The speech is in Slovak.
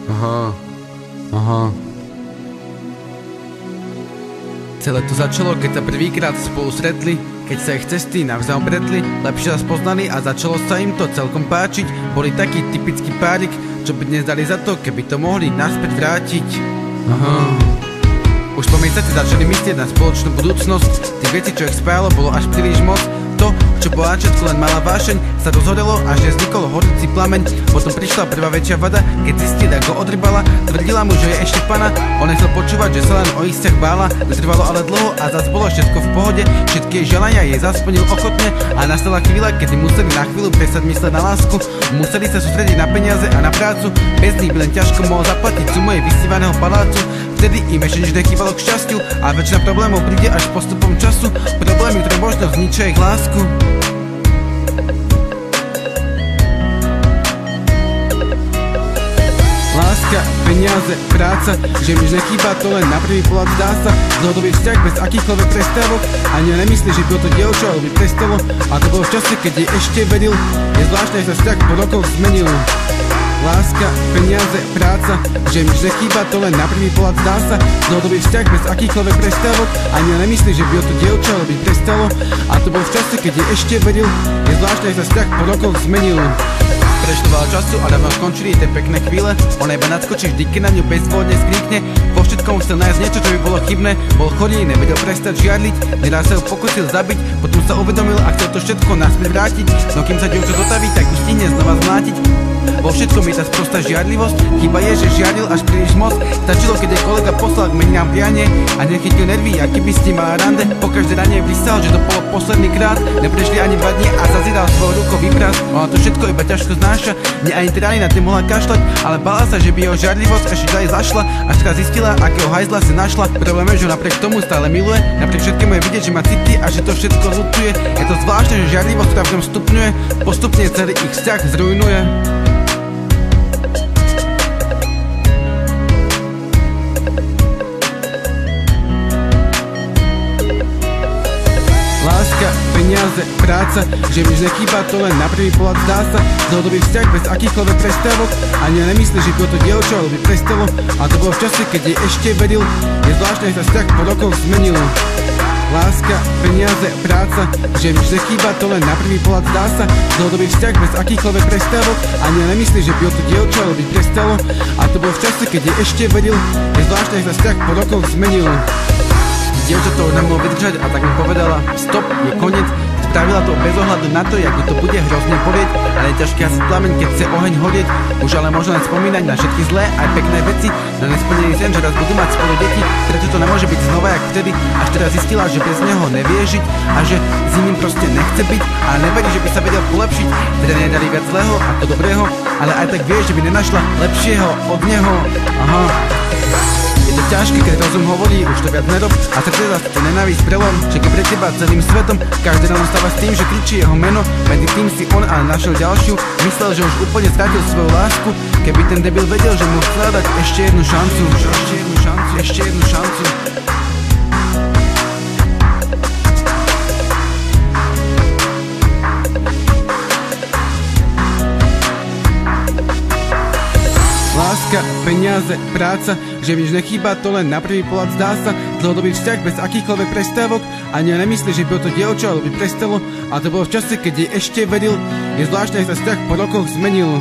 Aha. Celé to začalo, keď sa prvýkrát spolu stretli, keď sa ich cesty navzájom pretli, lepšie sa spoznali a začalo sa im to celkom páčiť. Boli taký typický párik, čo by dnes dali za to, keby to mohli naspäť vrátiť. Už po mesiaci začali myslieť na spoločnú budúcnosť. Tých vecí, čo ich spájalo, bolo až príliš moc. To, čo po začiatku len malá vášeň, sa rozhorelo, až nevznikol horúci plameň. Potom prišla prvá väčšia vada, keď zistila, ako odrybala. Tvrdila mu, že je ešte pana, on nechcel počúvať, že sa len o ich vzťah bála. Netrvalo ale dlho a zas bolo všetko v pohode. Všetky jej želania jej zas splnil ochotne a nastala chvíľa, kedy museli na chvíľu prestať mysleť na lásku. Museli sa sústrediť na peniaze a na prácu. Bez nich by len ťažko mohol zaplatiť sumu jej vysnívaného palácu. Vtedy im ešte nič nechýbalo k šťastiu a väčšina problémov príde až postupom času. Problémy, ktoré možno zničia ich lásku. Láska, peniaze, práca, že mi už nechýba, to len na prvý pohľad zdá sa. Dlhodobý vzťah bez akýchkoľvek prestávok, ani nemyslí, že by to dievča alebo by prestalo. A to bolo v čase, keď jej ešte veril. Je zvláštne, že sa vzťah po rokoch zmenil. Láska, peniaze, práca, že mi už nechýba, to len na prvý pohľad zdá sa. Dlhodobý vzťah bez akýchkoľvek prestávok, ani nemyslí, že by to dievča alebo by prestalo. A to bolo v čase, keď jej ešte veril. Je zvláštne, že sa vzťah po rokoch zmenil. Prešlo veľa času a dávno skončili tie pekné chvíle. Ona iba nadskočí vždy, keď na ňu bezvodne skríkne. Po všetkom chcel nájsť niečo, čo by bolo chybné. Bol chorý, nevedel prestať žiadliť. Neraz sa ju pokusil zabiť, potom sa uvedomil a chcel to všetko naspäť vrátiť. No kým sa dievča dotaví, tak ju stihne znova zmlátiť. Vo všetkom je tá sprostá žiadlivosť. Chyba je, že žiadil až príliš moc. Stačilo, keď jej kolega poslal k meninám prianie a nechytil nervy, aký by s ním mala rande. Po každé rane vysal, že to bolo posledný krát. Neprešli ani 2 dni a zazíral svojou rukou vypras. Ona to všetko iba ťažko znáša. Nie ani tie rany na tým mohla kašľať, ale bála sa, že by jeho žiadlivosť ešte ďalej zašla. Až teraz zistila, akého hajzla si našla. Problém je, že napriek tomu stále miluje. Napriek všetkému je vidieť, že má city a že to všetko ľutuje. Je to zvláštne, že žiadlivosť, ktorá v ňom stupňuje, postupne celý ich vzťah zrujnuje. Láska, peniaze, práca, že mi už nechýba, to len na prvý pohľad zdá sa. Dlhodobý vzťah bez akýchkoľvek prestávok, ani nemyslí, že by to dievča alebo by prestalo. A to bolo v čase, keď jej ešte veril. Je zvláštne, že sa vzťah po rokoch zmenil. Láska, peniaze, práca, že mi už nechýba, to len na prvý pohľad zdá sa. Dlhodobý vzťah bez akýchkoľvek prestávok, ani nemyslí, že by to dievča alebo by prestalo. A to bolo v čase, keď jej ešte veril. Je zvláštne, že sa vzťah po rokoch zmenil. Dievča to už nemohlo vydržať a tak mi povedala: stop, je koniec. Spravila to bez ohľadu na to, jak to bude hrozne bolieť, ale je ťažké hasiť plameň, keď chce oheň horieť. Už ale možno len spomínať na všetky zlé aj pekné veci, na nesplnený sen, že raz budú mať spolu deti. Preto to nemôže byť znova jak vtedy, až teraz zistila, že bez neho nevie žiť a že s ním proste nechce byť, ale neverí, že by sa vedel polepšiť. Teda nedali viac zlého ako dobrého, ale aj tak vie, že by nenašla lepšieho od neho. Je to ťažké, keď rozum hovorí, už to viac nerob a srdce zase to nenávisť prelom. Čeká pre teba celým svetom, každé ráno stáva s tým, že kričí jeho meno. Medzi tým si on ale našiel ďalšiu, myslel, že už úplne stratil svoju lásku. Keby ten debil vedel, že mu chcel dať ešte jednu šancu. Ešte jednu šancu. Láska, peniaze, práca, že mi už nechýba, to len na prvý pohľad zdá sa. Dlhodobý vzťah bez akýchkoľvek prestávok, ani nemyslí, že by to dievča alebo by prestalo. A to bolo v čase, keď jej ešte veril. Je zvláštne, že sa vzťah po rokoch zmenil.